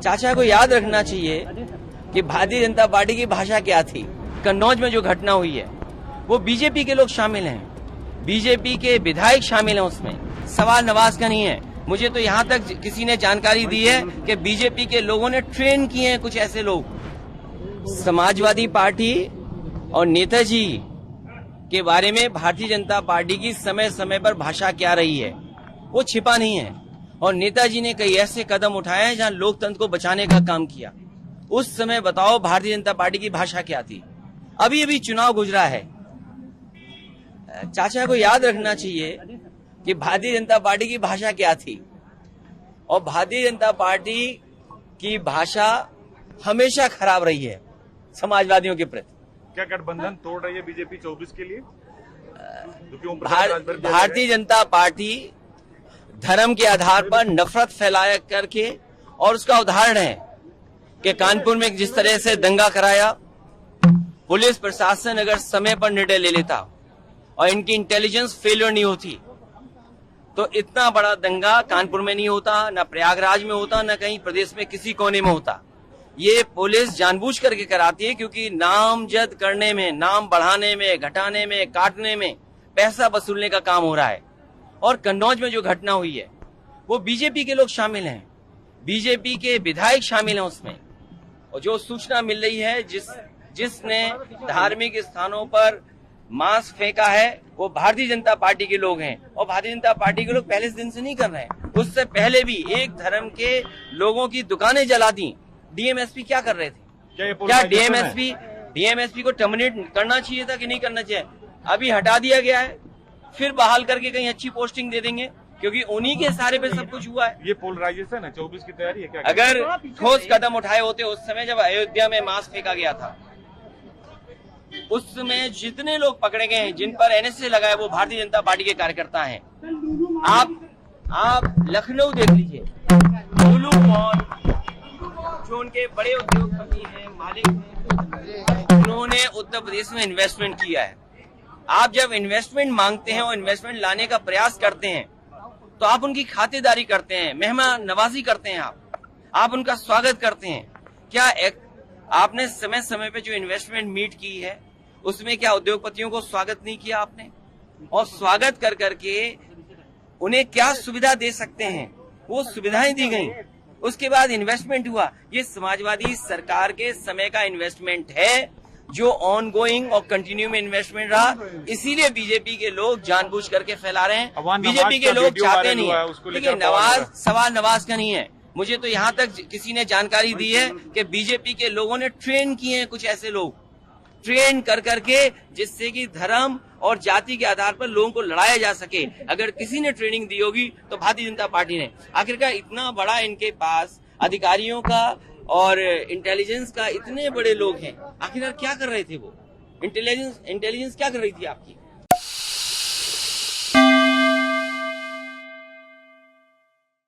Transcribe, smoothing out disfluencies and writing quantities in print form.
चाचा को याद रखना चाहिए कि भारतीय जनता पार्टी की भाषा क्या थी। कन्नौज में जो घटना हुई है वो बीजेपी के लोग शामिल हैं, बीजेपी के विधायक शामिल हैं, उसमें सवाल नवाज का नहीं है। मुझे तो यहाँ तक किसी ने जानकारी दी है कि बीजेपी के लोगों ने ट्रेन किए हैं कुछ ऐसे लोग। समाजवादी पार्टी और नेताजी के बारे में भारतीय जनता पार्टी की समय समय पर भाषा क्या रही है वो छिपा नहीं है, और नेताजी ने कई ऐसे कदम उठाए हैं जहां लोकतंत्र को बचाने का काम किया। उस समय बताओ भारतीय जनता पार्टी की भाषा क्या थी। अभी अभी चुनाव गुजरा है, चाचा को याद रखना चाहिए कि भारतीय जनता पार्टी की भाषा क्या थी, और भारतीय जनता पार्टी की भाषा हमेशा खराब रही है समाजवादियों के प्रति। क्या गठबंधन तोड़ रही है बीजेपी 24 के लिए? भारतीय जनता पार्टी धर्म के आधार पर नफरत फैलाया करके, और उसका उदाहरण है कि कानपुर में जिस तरह से दंगा कराया, पुलिस प्रशासन अगर समय पर निर्णय ले लेता और इनकी इंटेलिजेंस फेलियर नहीं होती तो इतना बड़ा दंगा कानपुर में नहीं होता, न प्रयागराज में होता, न कहीं प्रदेश में किसी कोने में होता। ये पुलिस जानबूझ करके कराती है क्योंकि नामजद करने में, नाम बढ़ाने में, घटाने में, काटने में पैसा वसूलने का काम हो रहा है। और कन्नौज में जो घटना हुई है वो बीजेपी के लोग शामिल हैं, बीजेपी के विधायक शामिल हैं उसमें। और जो सूचना मिल रही है जिसने धार्मिक स्थानों पर मांस फेंका है वो भारतीय जनता पार्टी के लोग हैं, और भारतीय जनता पार्टी के लोग पहले दिन से नहीं कर रहे हैं। उससे पहले भी एक धर्म के लोगों की दुकानें जला दी। डीएमएसपी क्या कर रहे थे? क्या डीएमएसपी को टर्मिनेट करना चाहिए था कि नहीं करना चाहिए? अभी हटा दिया गया है, फिर बहाल करके कहीं अच्छी पोस्टिंग दे देंगे क्योंकि उन्हीं के सारे पे सब कुछ हुआ है। ये पोलराइजेशन है, 24 की तैयारी है क्या? अगर ठोस कदम उठाए होते उस समय जब अयोध्या में मांस फेंका गया था, उस समय जितने लोग पकड़े गए हैं जिन पर एनएसए लगाए वो भारतीय जनता पार्टी के कार्यकर्ता हैं। आप लखनऊ देख लीजिए, लुलु मॉल जो उनके बड़े उद्योगपति हैं, मालिक हैं, उन्होंने उत्तर प्रदेश में इन्वेस्टमेंट किया है। आप जब इन्वेस्टमेंट मांगते हैं और इन्वेस्टमेंट लाने का प्रयास करते हैं तो आप उनकी खातिरदारी करते हैं, मेहमान नवाजी करते हैं, आप उनका स्वागत करते हैं। क्या आपने समय समय पे जो इन्वेस्टमेंट मीट की है उसमें क्या उद्योगपतियों को स्वागत नहीं किया आपने? और स्वागत कर करके उन्हें क्या सुविधा दे सकते हैं वो सुविधाएं दी गई। उसके बाद इन्वेस्टमेंट हुआ। ये समाजवादी सरकार के समय का इन्वेस्टमेंट है जो ऑन गोइंग और कंटिन्यू में इन्वेस्टमेंट रहा। इसीलिए बीजेपी के लोग जानबूझ करके फैला रहे हैं। बीजेपी के लोग चाहते नहीं है। देखिए, सवाल नवाज का नहीं है। मुझे तो यहाँ तक किसी ने जानकारी दी है कि बीजेपी के लोगों ने ट्रेन किए हैं कुछ ऐसे लोग, ट्रेन कर करके, जिससे कि धर्म और जाति के आधार पर लोगों को लड़ाया जा सके। अगर किसी ने ट्रेनिंग दी होगी तो भारतीय जनता पार्टी ने। आखिरकार इतना बड़ा इनके पास अधिकारियों का और इंटेलिजेंस का इतने बड़े लोग हैं, आखिरकार क्या कर रहे थे वो? इंटेलिजेंस क्या कर रही थी आपकी?